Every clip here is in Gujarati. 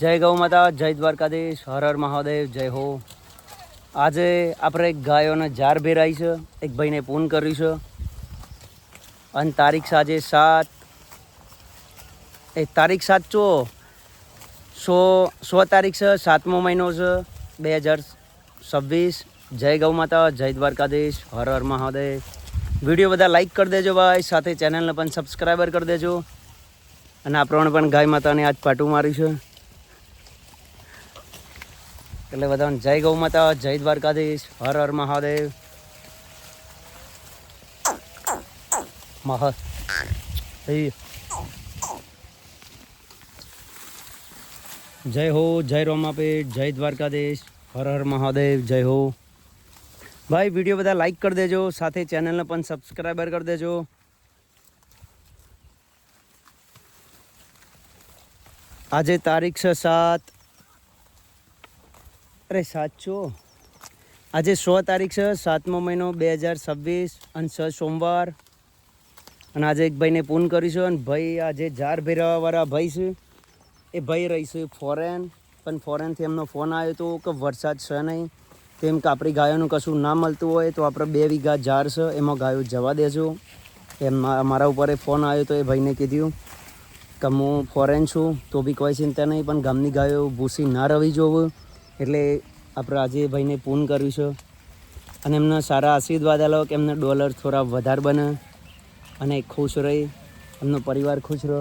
જય ગૌ માતા, જય દ્વારકાધીશ, હર હર મહાદેવ, જય હો. આજે આપણે ગાયોને જાર ભેરાઈ છે, એક ભાઈને પૂન કર્યું છે અને તારીખ સાંજે 7 તારીખ છે, 7મો મહિનો છે 2026. જય ગૌ માતા, જય દ્વારકાધીશ, હર હર મહાદેવ. વિડીયો બધા લાઈક કરી દેજો ભાઈ, સાથે ચેનલને પણ સબસ્ક્રાઈબર કરી દેજો. અને આપણને પણ ગાય માતાને આજ પાટું માર્યું છે, એટલે બધાને જય ગૌ માતા, જય દ્વારકાધીશ, હર હર મહાદેવ. જય હો, જય રોમાપીઠ, જય દ્વારકાધીશ, હર હર મહાદેવ, જય હો. ભાઈ વિડીયો બધા લાઈક કરી દેજો, સાથે ચેનલને પણ સબસ્ક્રાઈબર કરી દેજો. આજે તારીખ છે 7 આજે 6 તારીખ છે, 7મો મહિનો 2026 અને 6 સોમવાર. અને આજે એક ભાઈને પૂન કરીશું અને ભાઈ આજે જાર ભેરવાવાળા ભાઈ છે, એ ભાઈ રહીશું ફોરેન. પણ ફોરેનથી એમનો ફોન આવ્યો હતો કે વરસાદ છે નહીં, તેમ કે આપણી ગાયોનું કશું ના મળતું હોય તો આપણે 2 વીઘા જાર છે એમાં ગાયો જવા દેજો. મારા ઉપર ફોન આવ્યો તો એ ભાઈને કીધું કે હું ફોરેન છું તો બી કોઈ ચિંતા નહીં, પણ ગામની ગાયો ભૂસી ના રવી જોવું. એટલે આપણે આજે ભાઈને પૂન કર્યું છે અને એમને સારા આશીર્વાદ આલો કે એમને ડોલર થોડા વધારે બને અને ખુશ રહી, એમનો પરિવાર ખુશ રહે.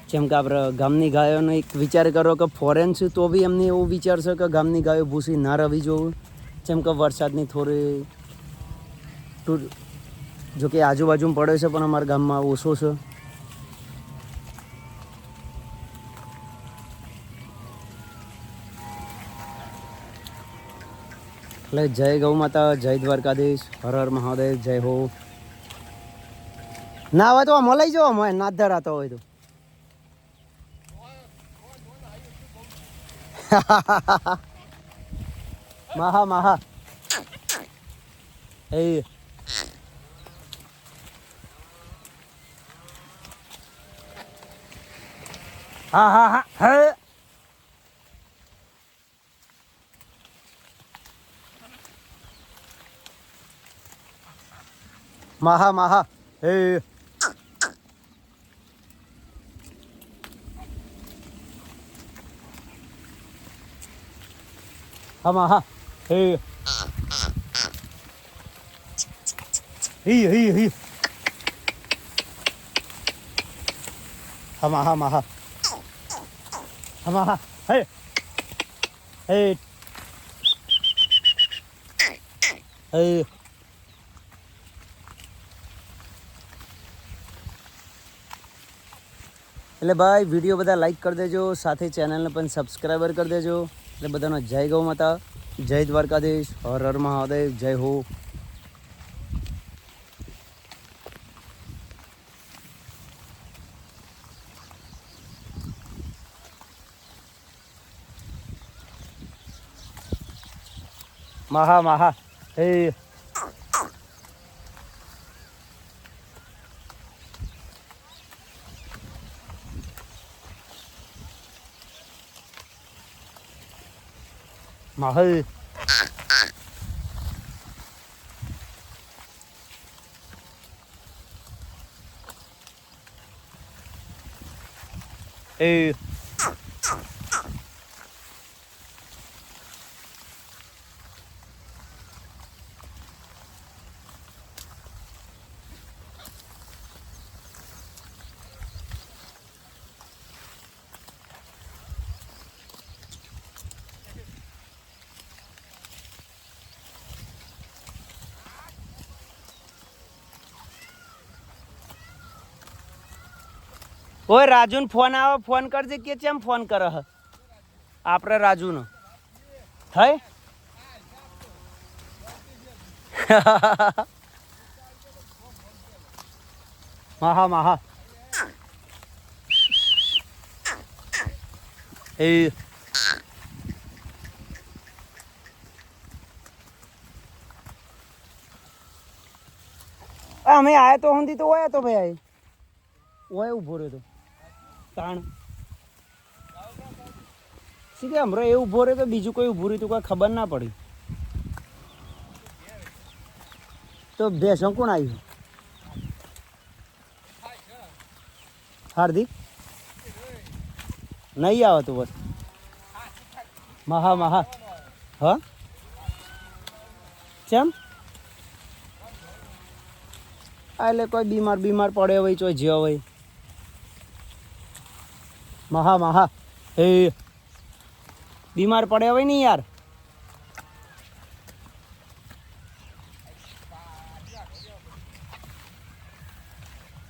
જેમ કે આપણે ગામની ગાયોનો એક વિચાર કરો કે ફોરેન છે તો બી એમને એવું વિચાર છે કે ગામની ગાયો ભૂસી ના રવી જોવું. જેમ કે વરસાદની થોડી જો કે આજુબાજુમાં પડે છે પણ અમારા ગામમાં ઓછો છે. એટલે જય ગૌ માતા, જય દ્વારકાધીશ, હર હર મહાદેવ, જય હો. ના હોય તો મલાઈ જાઓ, ના ધરાતો હોય તો માહા માહા એ હા હા હા હે માહા માહા હે હા માહા હે હી હી હી હા માહા માહા હા માહા હે હે હે. એટલે ભાઈ વિડીયો બધા લાઈક કરી દેજો, સાથે ચેનલને પણ સબસ્ક્રાઈબર કરી દેજો. એટલે બધાનો જય ગૌ માતા, જય દ્વારકાધીશ, હર હર મહાદેવ, જય હો. માહા માહા હે માહે એ ઓય રાજુને ફોન આવે, ફોન કરજે કે કેમ ફોન કરે હ આપણે રાજુનો થઈ માહા માહા એ અમે આયા તો હંધી તો ઓયા તો ભાઈ ઓય ઉભો રહ્યો તો તાણ શું કે હમણાં એ ઊભો રહ્યો કે બીજું કોઈ ઊભું રહ્યું તું કોઈ ખબર ના પડી. તો ભેંસો કોણ આવ્યું? હાર્દિક નહીં આવે તું બસ મહા મહા હા કેમ? એટલે કોઈ બીમાર પડે હોય ચોય જ્યો હોય. મહા એ બીમાર પડે હોય ને યાર.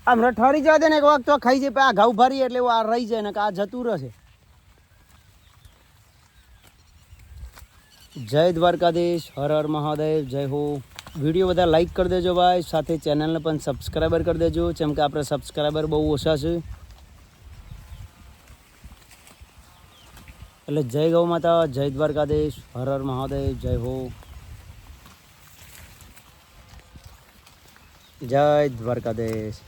હમણાં ઠરી જવા દે ને એક વખત તો ખાઈ જાય આ ઘઉં ભરી એટલે આ રહી જાય ને કે આ જતું રહેશે. જય દ્વારકાધીશ, હર હર મહાદેવ, જય હો. વિડીયો બધા લાઈક કરી દેજો ભાઈ, સાથે ચેનલને પણ સબસ્ક્રાઈબર કરી દેજો, જેમ કે આપણે સબસ્ક્રાઈબર બહુ ઓછા છે. એટલે જય ગૌ માતા, જય દ્વારકાધીશ, હર હર મહાદેવ, જય હો. જય દ્વારકાધીશ.